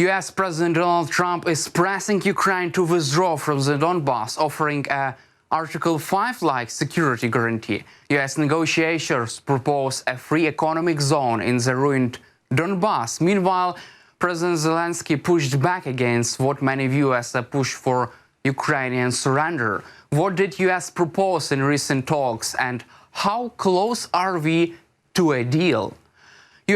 US President Donald Trump is pressing Ukraine to withdraw from the Donbass, offering a Article 5-like security guarantee. US negotiators propose a free economic zone in the ruined Donbass. Meanwhile, President Zelensky pushed back against what many view as a push for Ukrainian surrender. What did US propose in recent talks, and how close are we to a deal?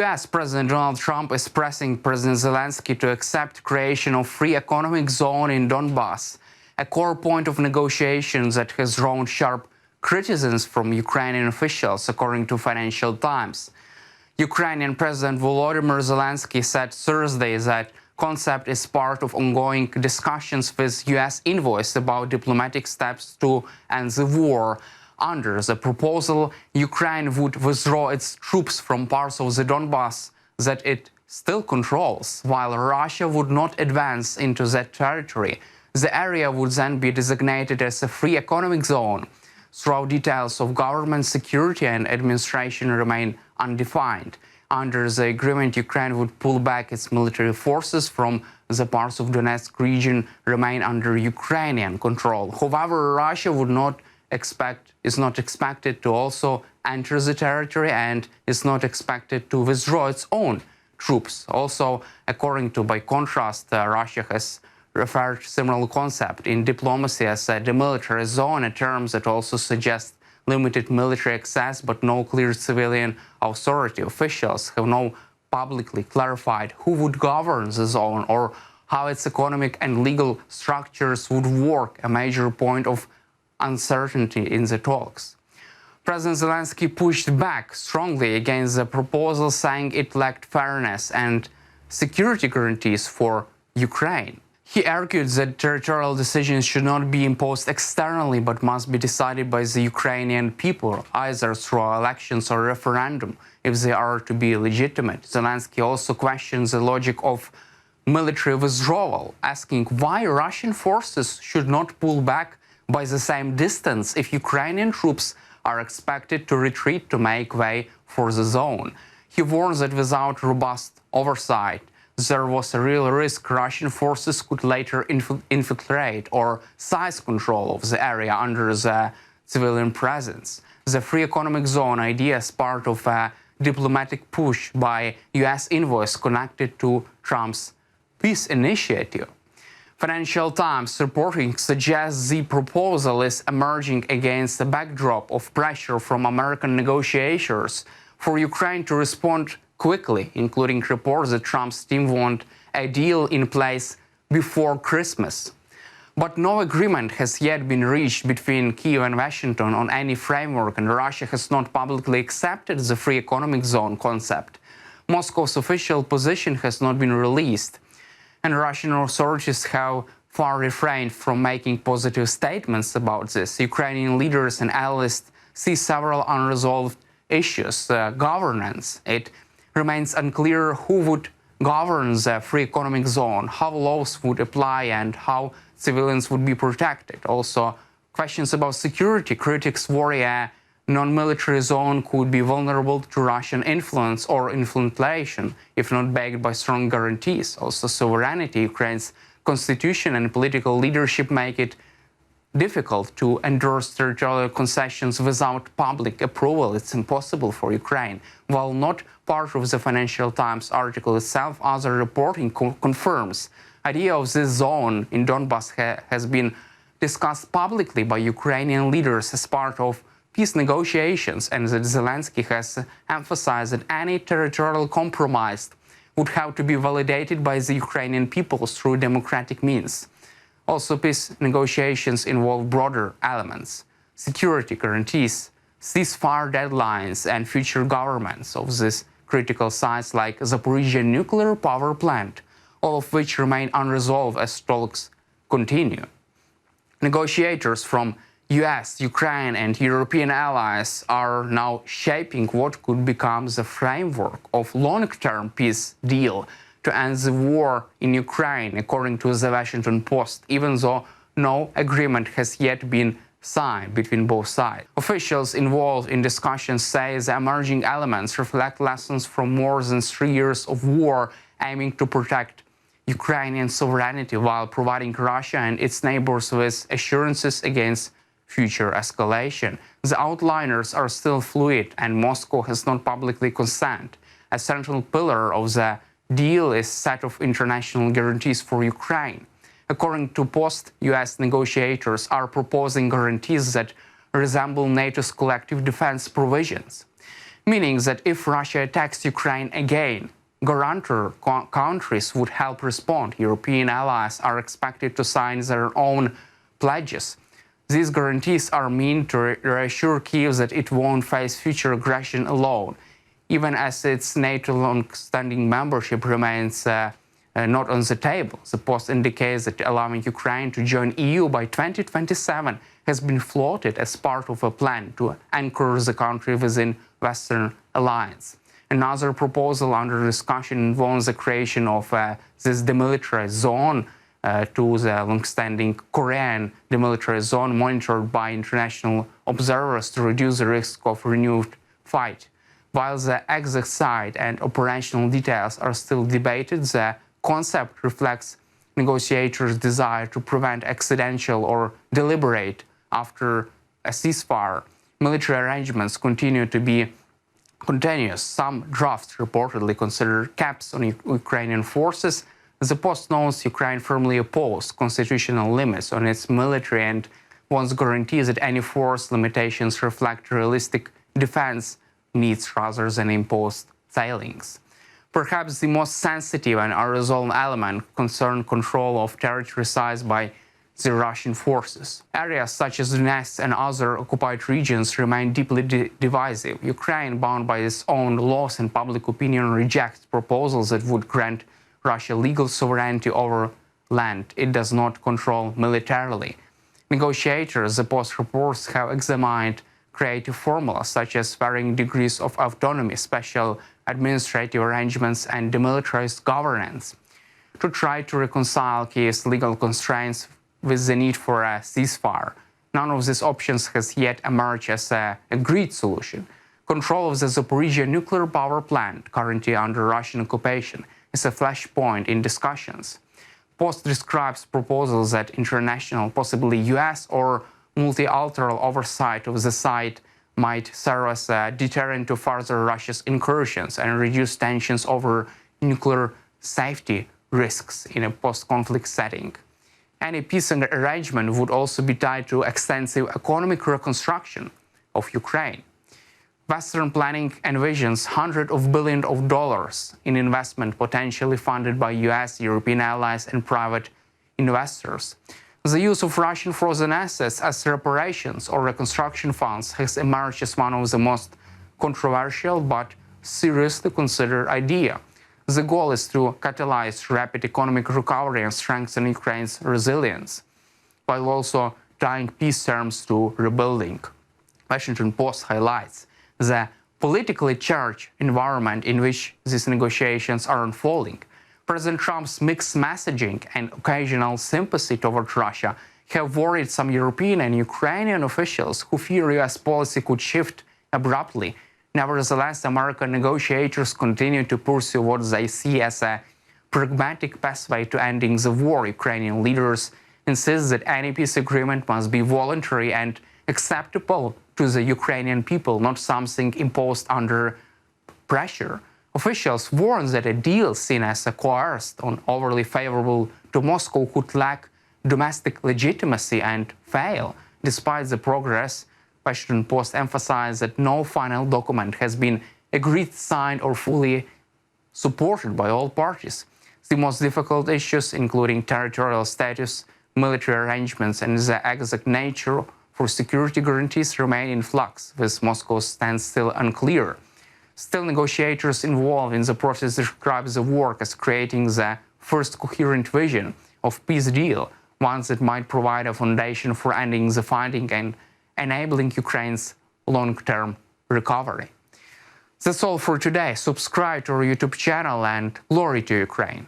US President Donald Trump is pressing President Zelensky to accept creation of free economic zone in Donbass, a core point of negotiations that has drawn sharp criticisms from Ukrainian officials, according to Financial Times. Ukrainian President Volodymyr Zelensky said Thursday that concept is part of ongoing discussions with US envoys about diplomatic steps to end the war. Under the proposal, Ukraine would withdraw its troops from parts of the Donbass that it still controls, while Russia would not advance into that territory. The area would then be designated as a free economic zone. Throughout details of government security and administration remain undefined. Under the agreement, Ukraine would pull back its military forces from the parts of Donetsk region remain under Ukrainian control. However, Russia is not expected to also enter the territory and is not expected to withdraw its own troops. Also, by contrast, Russia has referred similar concept in diplomacy as a demilitarized zone, a term that also suggests limited military access but no clear civilian authority. Officials have not publicly clarified who would govern the zone or how its economic and legal structures would work, a major point of uncertainty in the talks. President Zelensky pushed back strongly against the proposal, saying it lacked fairness and security guarantees for Ukraine. He argued that territorial decisions should not be imposed externally but must be decided by the Ukrainian people, either through elections or referendum, if they are to be legitimate. Zelensky also questioned the logic of military withdrawal, asking why Russian forces should not pull back by the same distance if Ukrainian troops are expected to retreat to make way for the zone. He warned that without robust oversight, there was a real risk Russian forces could later infiltrate or seize control of the area under the civilian presence. The free economic zone idea is part of a diplomatic push by US envoys connected to Trump's peace initiative. Financial Times reporting suggests the proposal is emerging against a backdrop of pressure from American negotiators for Ukraine to respond quickly, including reports that Trump's team want a deal in place before Christmas. But no agreement has yet been reached between Kyiv and Washington on any framework, and Russia has not publicly accepted the free economic zone concept. Moscow's official position has not been released, and Russian authorities have far refrained from making positive statements about this. Ukrainian leaders and analysts see several unresolved issues. Governance. It remains unclear who would govern the free economic zone, how laws would apply, and how civilians would be protected. Also, questions about security. Critics worry a non-military zone could be vulnerable to Russian influence or infiltration, if not backed by strong guarantees. Also, sovereignty. Ukraine's constitution and political leadership make it difficult to endorse territorial concessions without public approval. It's impossible for Ukraine. While not part of the Financial Times article itself, other reporting confirms the idea of this zone in Donbass has been discussed publicly by Ukrainian leaders as part of peace negotiations, and that Zelensky has emphasized that any territorial compromise would have to be validated by the Ukrainian people through democratic means. Also, peace negotiations involve broader elements: security guarantees, ceasefire deadlines, and future governments of these critical sites like Zaporizhzhia nuclear power plant, all of which remain unresolved as talks continue. Negotiators from US, Ukraine, and European allies are now shaping what could become the framework of long-term peace deal to end the war in Ukraine, according to the Washington Post, even though no agreement has yet been signed between both sides. Officials involved in discussions say the emerging elements reflect lessons from more than 3 years of war aiming to protect Ukrainian sovereignty while providing Russia and its neighbors with assurances against future escalation. The outliners are still fluid, and Moscow has not publicly consented. A central pillar of the deal is a set of international guarantees for Ukraine. According to Post, US negotiators are proposing guarantees that resemble NATO's collective defense provisions, meaning that if Russia attacks Ukraine again, guarantor countries would help respond. European allies are expected to sign their own pledges. These guarantees are meant to reassure Kyiv that it won't face future aggression alone, even as its NATO long-standing membership remains not on the table. The Post indicates that allowing Ukraine to join EU by 2027 has been floated as part of a plan to anchor the country within Western alliance. Another proposal under discussion involves the creation of this demilitarized zone to the long-standing Korean demilitarized zone monitored by international observers to reduce the risk of renewed fight. While the exact site and operational details are still debated, the concept reflects negotiators' desire to prevent accidental or deliberate after a ceasefire. Military arrangements continue to be continuous. Some drafts reportedly consider caps on Ukrainian forces. The Post notes Ukraine firmly opposed constitutional limits on its military and wants guarantees that any force limitations reflect realistic defense needs rather than imposed ceilings. Perhaps the most sensitive and unresolved element concerns control of territory seized by the Russian forces. Areas such as Donetsk and other occupied regions remain deeply divisive. Ukraine, bound by its own laws and public opinion, rejects proposals that would grant Russia legal sovereignty over land it does not control militarily. Negotiators, the Post reports, have examined creative formulas such as varying degrees of autonomy, special administrative arrangements, and demilitarized governance to try to reconcile Kyiv's legal constraints with the need for a ceasefire. None of these options has yet emerged as an agreed solution. Control of the Zaporizhzhia nuclear power plant, currently under Russian occupation, is a flashpoint in discussions. Post describes proposals that international, possibly US or multilateral oversight of the site might serve as a deterrent to further Russia's incursions and reduce tensions over nuclear safety risks in a post-conflict setting. Any peace arrangement would also be tied to extensive economic reconstruction of Ukraine. Western planning envisions hundreds of billions of dollars in investment potentially funded by US, European allies, and private investors. The use of Russian frozen assets as reparations or reconstruction funds has emerged as one of the most controversial but seriously considered ideas. The goal is to catalyze rapid economic recovery and strengthen Ukraine's resilience, while also tying peace terms to rebuilding. Washington Post highlights the politically charged environment in which these negotiations are unfolding. President Trump's mixed messaging and occasional sympathy toward Russia have worried some European and Ukrainian officials who fear US policy could shift abruptly. Nevertheless, American negotiators continue to pursue what they see as a pragmatic pathway to ending the war. Ukrainian leaders insist that any peace agreement must be voluntary and acceptable to the Ukrainian people, not something imposed under pressure. Officials warn that a deal seen as coerced or overly favorable to Moscow could lack domestic legitimacy and fail. Despite the progress, Washington Post emphasized that no final document has been agreed, signed, or fully supported by all parties. The most difficult issues, including territorial status, military arrangements, and the exact nature for security guarantees, remain in flux, with Moscow's stance still unclear. Still, negotiators involved in the process describe the work as creating the first coherent vision of peace deal, one that might provide a foundation for ending the fighting and enabling Ukraine's long-term recovery. That's all for today. Subscribe to our YouTube channel and glory to Ukraine.